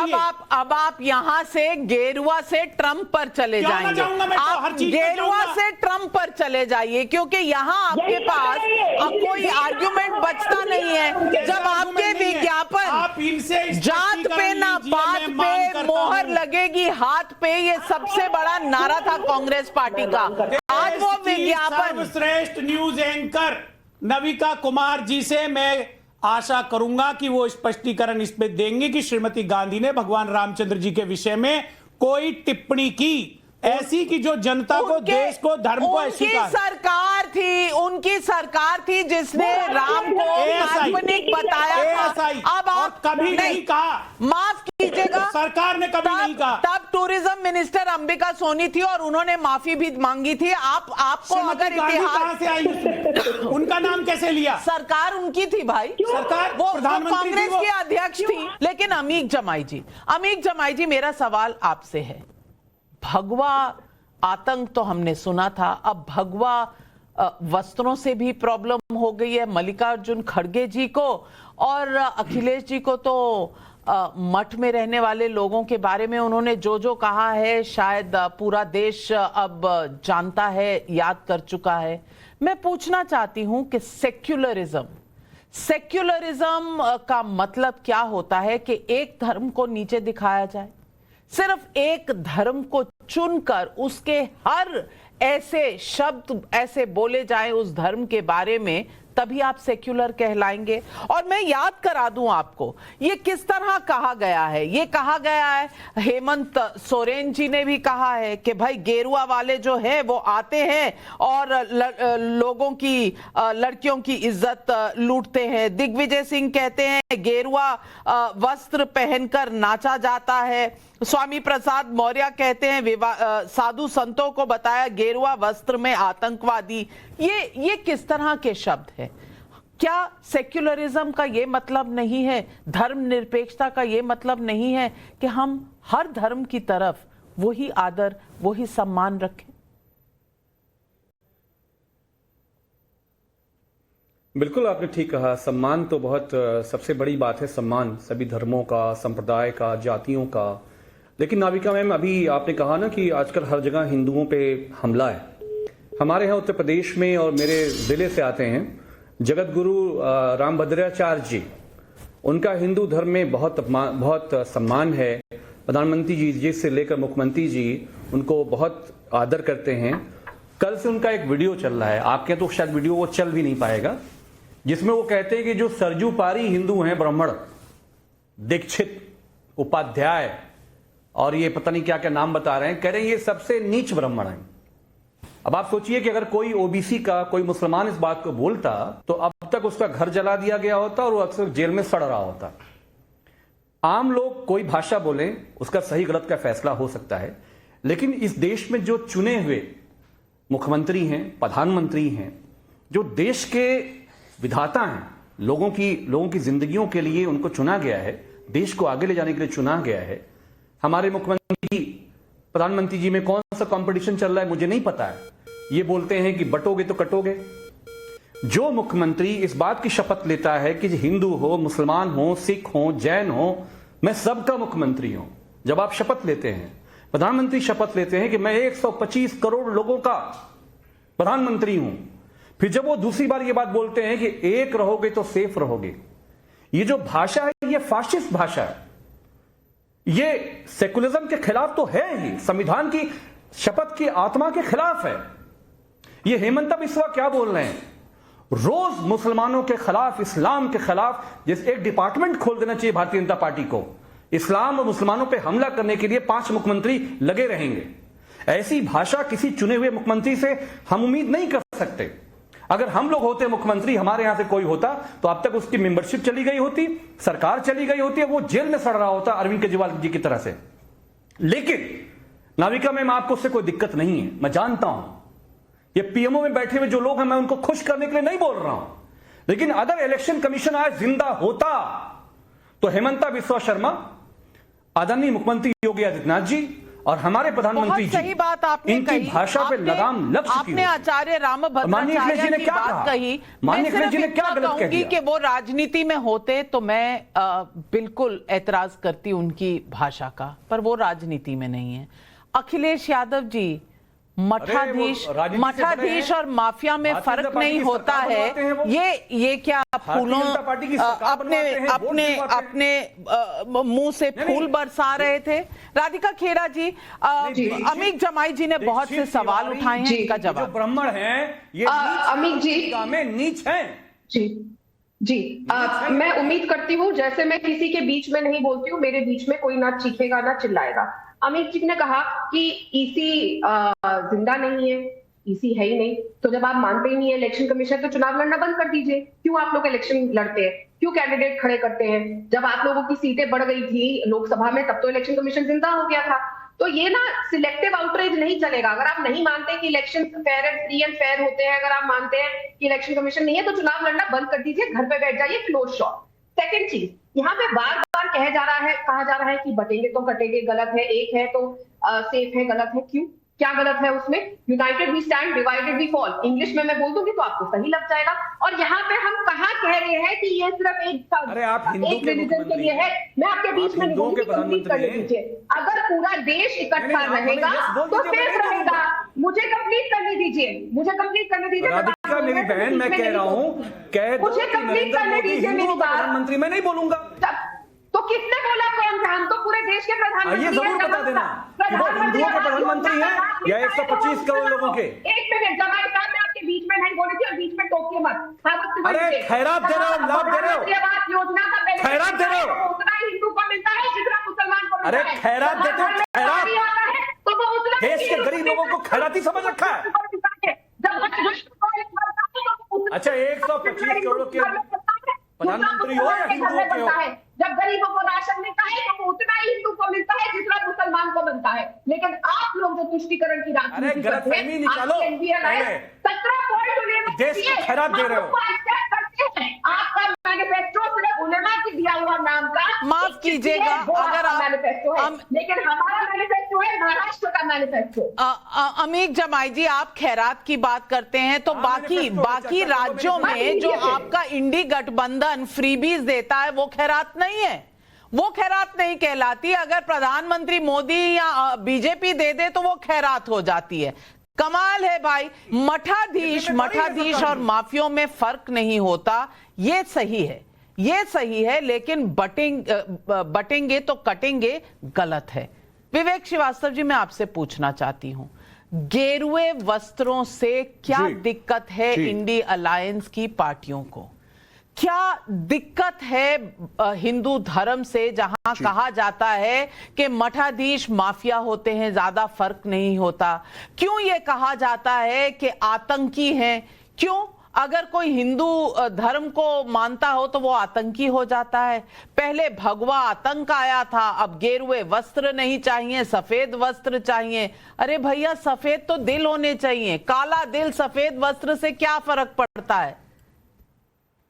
अब आप यहाँ से गेरुआ से ट्रंप पर चले जाएंगे। आप गेरुआ से ट्रंप पर चले जाइए, क्योंकि यहाँ आपके पास अब कोई आर्गुमेंट बचता नहीं है। जब आपके विज्ञापन जात पे ना पात पे मोहर लगेगी हाथ पे, ये सबसे बड़ा नारा था कांग्रेस पार्टी का। आज वो विज्ञापन श्रेष्ठ न्यूज एंकर नविका कुमार जी से मैं आशा करूंगा कि वो स्पष्टीकरण इस पे देंगे कि श्रीमती गांधी ने भगवान रामचंद्र जी के विषय में कोई टिप्पणी की ऐसी कि जो जनता को, देश को, धर्म को उनकी सरकार थी जिसने राम को काल्पनिक बताया था। अब आप कभी नहीं कहा, माफ कीजिएगा, सरकार ने कभी नहीं कहा। तब टूरिज्म मिनिस्टर अंबिका सोनी थी और उन्होंने माफी भी मांगी थी। आपको अगर इतिहास से आई उनका नाम कैसे लिया? सरकार उनकी थी भाई, सरकार वो कांग्रेस की अध्यक्ष थी। लेकिन अमीक जमाई जी, मेरा सवाल आपसे है, भगवा आतंक तो हमने सुना था, अब भगवा वस्त्रों से भी प्रॉब्लम हो गई है मल्लिकार्जुन खड़गे जी को, और अखिलेश जी को तो मठ में रहने वाले लोगों के बारे में उन्होंने जो जो कहा है शायद पूरा देश अब जानता है, याद कर चुका है। मैं पूछना चाहती हूं कि सेक्युलरिज्म का मतलब क्या होता है कि एक धर्म को नीचे दिखाया जाए, सिर्फ एक धर्म को चुनकर उसके हर ऐसे शब्द ऐसे बोले जाएं उस धर्म के बारे में, तभी आप सेक्युलर कहलाएंगे। और मैं याद करा दूं आपको, ये किस तरह कहा गया है। ये कहा गया है, हेमंत सोरेन जी ने भी कहा है कि भाई गेरुआ वाले जो हैं वो आते हैं और लोगों की, लड़कियों की इज्जत लूटते हैं। दिग्विजय सिंह कहते हैं गेरुआ वस्त्र पहनकर नाचा जाता है। स्वामी प्रसाद मौर्य कहते हैं साधु संतों को बताया गेरुआ वस्त्र में आतंकवादी। ये किस तरह के शब्द है? क्या सेक्युलरिज्म का ये मतलब नहीं है, धर्मनिरपेक्षता का ये मतलब नहीं है कि हम हर धर्म की तरफ वही आदर, वही सम्मान रखें? बिल्कुल, आपने ठीक कहा। सम्मान तो बहुत सबसे बड़ी बात है, सम्मान सभी धर्मों का, संप्रदाय का, जातियों का। लेकिन नाविका मैम, अभी आपने कहा ना कि आजकल हर जगह हिंदुओं पे हमला है। हमारे यहाँ उत्तर प्रदेश में, और मेरे जिले से आते हैं, जगत गुरु रामभद्राचार्य जी, उनका हिंदू धर्म में बहुत सम्मान है। प्रधानमंत्री जी से लेकर मुख्यमंत्री जी उनको बहुत आदर करते हैं। कल से उनका एक वीडियो चल रहा है, आपके तो शायद वीडियो वो चल भी नहीं पाएगा, जिसमें वो कहते हैं कि जो सरजू पारी हिंदू हैं, ब्राह्मण, दीक्षित, उपाध्याय और ये पता नहीं क्या क्या नाम बता रहे हैं, कह रहे हैं ये सबसे नीच ब्राह्मण हैं। अब आप सोचिए कि अगर कोई ओबीसी का कोई मुसलमान इस बात को बोलता तो अब तक उसका घर जला दिया गया होता और वो अक्सर जेल में सड़ रहा होता। आम लोग कोई भाषा बोले, उसका सही गलत का फैसला हो सकता है, लेकिन इस देश में जो चुने हुए मुख्यमंत्री हैं, प्रधानमंत्री हैं, जो देश के विधाता हैं, लोगों की जिंदगियों के लिए उनको चुना गया है, देश को आगे ले जाने के लिए चुना गया है। हमारे मुख्यमंत्री प्रधानमंत्री जी में कौन सा कंपटीशन चल रहा है मुझे नहीं पता है। ये बोलते हैं कि बटोगे तो कटोगे। जो मुख्यमंत्री इस बात की शपथ लेता है कि हिंदू हो, मुसलमान हो, सिख हो, जैन हो, मैं सबका मुख्यमंत्री हूं, जब आप शपथ लेते हैं, प्रधानमंत्री शपथ लेते हैं कि मैं 125 करोड़ लोगों का प्रधानमंत्री हूं, फिर जब वो दूसरी बार ये बात बोलते हैं कि एक रहोगे तो सेफ रहोगे, ये जो भाषा है ये फाशिस्ट भाषा है। ये सेकुलरिज्म के खिलाफ तो है ही, संविधान की शपथ की आत्मा के खिलाफ है। ये हेमंत बिस्वा क्या बोल रहे हैं? रोज मुसलमानों के खिलाफ, इस्लाम के खिलाफ, जैसे एक डिपार्टमेंट खोल देना चाहिए भारतीय जनता पार्टी को। इस्लाम और मुसलमानों पे हमला करने के लिए 5 मुख्यमंत्री लगे रहेंगे। ऐसी भाषा किसी चुने हुए मुख्यमंत्री से हम उम्मीद नहीं कर सकते। अगर हम लोग होते मुख्यमंत्री, हमारे यहां से कोई होता, तो अब तक उसकी मेंबरशिप चली गई होती, सरकार चली गई होती, वो जेल में सड़ रहा होता अरविंद केजरीवाल जी की तरह से। लेकिन नाविका में आपको उससे कोई दिक्कत नहीं है, मैं जानता हूं। ये पीएमओ में बैठे हुए जो लोग हैं, मैं उनको खुश करने के लिए नहीं बोल रहा हूं, लेकिन अगर इलेक्शन कमीशन आज जिंदा होता तो हेमंता बिस्वा शर्मा, आदरणीय मुख्यमंत्री योगी आदित्यनाथ जी और हमारे प्रधानमंत्री बहुत सही बात आपने इनकी कही। भाषा पे लगाम लग चुकी आपने है। आचार्य माननीय अखिलेश जी रामभद्राचार्य ने की क्या बात कहा? कही। माननीय मैं अखिलेश सिर्फ जी ने क्या इतना गलत कह कहूंगी दिया? कि वो राजनीति में होते तो मैं बिल्कुल एतराज करती उनकी भाषा का, पर वो राजनीति में नहीं है। अखिलेश यादव जी, मठाधीश और माफिया में फर्क नहीं होता है। ये क्या फूलों अपने मुंह से फूल बरसा रहे थे? राधिका खेरा जी, अमीक जमाई जी ने बहुत से सवाल उठाए हैं, इनका जवाब। ब्राह्मण हैं ये अमीक जी में नीच हैं। जी जी मैं उम्मीद करती हूँ, जैसे मैं किसी के बीच में नहीं बोलती हूँ, मेरे बीच में कोई ना चीखेगा ना चिल्लाएगा। अमित जी ने कहा कि ईसी जिंदा नहीं है, ईसी है ही नहीं, तो जब आप मानते ही नहीं है इलेक्शन कमीशन, तो चुनाव लड़ना बंद कर दीजिए। क्यों आप लोग इलेक्शन लड़ते हैं, क्यों कैंडिडेट खड़े करते हैं? जब आप लोगों की सीटें बढ़ गई थी लोकसभा में, तब तो इलेक्शन कमीशन जिंदा हो गया था। तो ये ना सिलेक्टिव आउटरीच नहीं चलेगा। अगर आप नहीं मानते कि election fair and free and fair होते हैं, अगर आप मानते हैं कि इलेक्शन कमीशन नहीं है, तो चुनाव लड़ना बंद कर दीजिए, घर पे बैठ जाइए, क्लोज शॉप। सेकंड चीज, यहाँ पे बार बार कहा जा रहा है कि बटेंगे तो कटेंगे, गलत है। एक है तो सेफ है, गलत है। क्यों, क्या गलत है उसमें? United we stand, divided we fall. English में मैं बोल दूंगी तो आपको सही लग जाएगा। और यहाँ पे हम कहाँ कह रहे हैं कि ये सिर्फ एक रिलीजन के लिए है? मैं आपके बीच में कंप्लीट करने दीजिए। अगर पूरा देश इकट्ठा रहेगा तो सेफ रहेगा। मुझे कंप्लीट करने दीजिए, राधिका मेरी बहन, मैं कह रहा हूँ, मुझे कंप्लीट करने दीजिए मेरी बात। प्रधानमंत्री मैं नहीं बोलूंगा। तो किसने बोला कौन था? हम तो पूरे देश के प्रधानमंत्री ये जरूर बता देना कि वो हिंदुओं के प्रधानमंत्री हैं या 125 करोड़ लोगों के। एक मिनट, जमाई साहब, मैं आपके बीच में नहीं बोली थी और बीच में टोकिए मत। अरे खैरात दे रहे हो, लाभ दे रहे हो, योजना का खैरात दे रहे हो, उतना हिंदू को मिलता है जितना मुसलमान को मिलता है। अरे खैरात देते हो, खैरात। तो वो उतना देश के गरीब लोगों को खैराती समझ रखा है। अच्छा, 125 करोड़ के प्रधानमंत्री हो या हिंदुओं के हो? जब गरीबों को राशन मिलता है तो उतना ही हिंदू को मिलता है जितना मुसलमान को मिलता है। लेकिन आप लोग जो तुष्टिकरण की राजनीति करते हैं, निकालो, 17 देश को खैरात दे रहे हो। आपका मैनिफेस्टो सिर्फ उलेमा की दिया हुआ नाम का, माफ कीजिएगा अगर आप मैनिफेस्टो है, लेकिन हमारा मैनिफेस्टो है महाराष्ट्र का मैनिफेस्टो। अमीक जमाई जी, आप खैरात की बात करते हैं तो बाकी राज्यों में जो आपका इंडी गठबंधन फ्रीबीज देता है वो खैरात नहीं है, वो खैरात नहीं कहलाती। अगर प्रधानमंत्री मोदी या बीजेपी दे दे तो वो खैरात हो जाती है। कमाल है भाई। मठाधीश और माफियों में फर्क नहीं होता, ये सही है, लेकिन बटेंगे तो कटेंगे गलत है। विवेक श्रीवास्तव जी, मैं आपसे पूछना चाहती हूं, गेरुए वस्त्रों से क्या दिक्कत है इंडी अलायंस की पार्टियों को? क्या दिक्कत है हिंदू धर्म से, जहां कहा जाता है कि मठाधीश माफिया होते हैं, ज्यादा फर्क नहीं होता? क्यों यह कहा जाता है कि आतंकी हैं? क्यों? अगर कोई हिंदू धर्म को मानता हो तो वो आतंकी हो जाता है। पहले भगवा आतंक आया था, अब गेरुए वस्त्र नहीं चाहिए, सफेद वस्त्र चाहिए। अरे भैया, सफेद तो दिल होने चाहिए, काला दिल सफेद वस्त्र से क्या फर्क पड़ता है?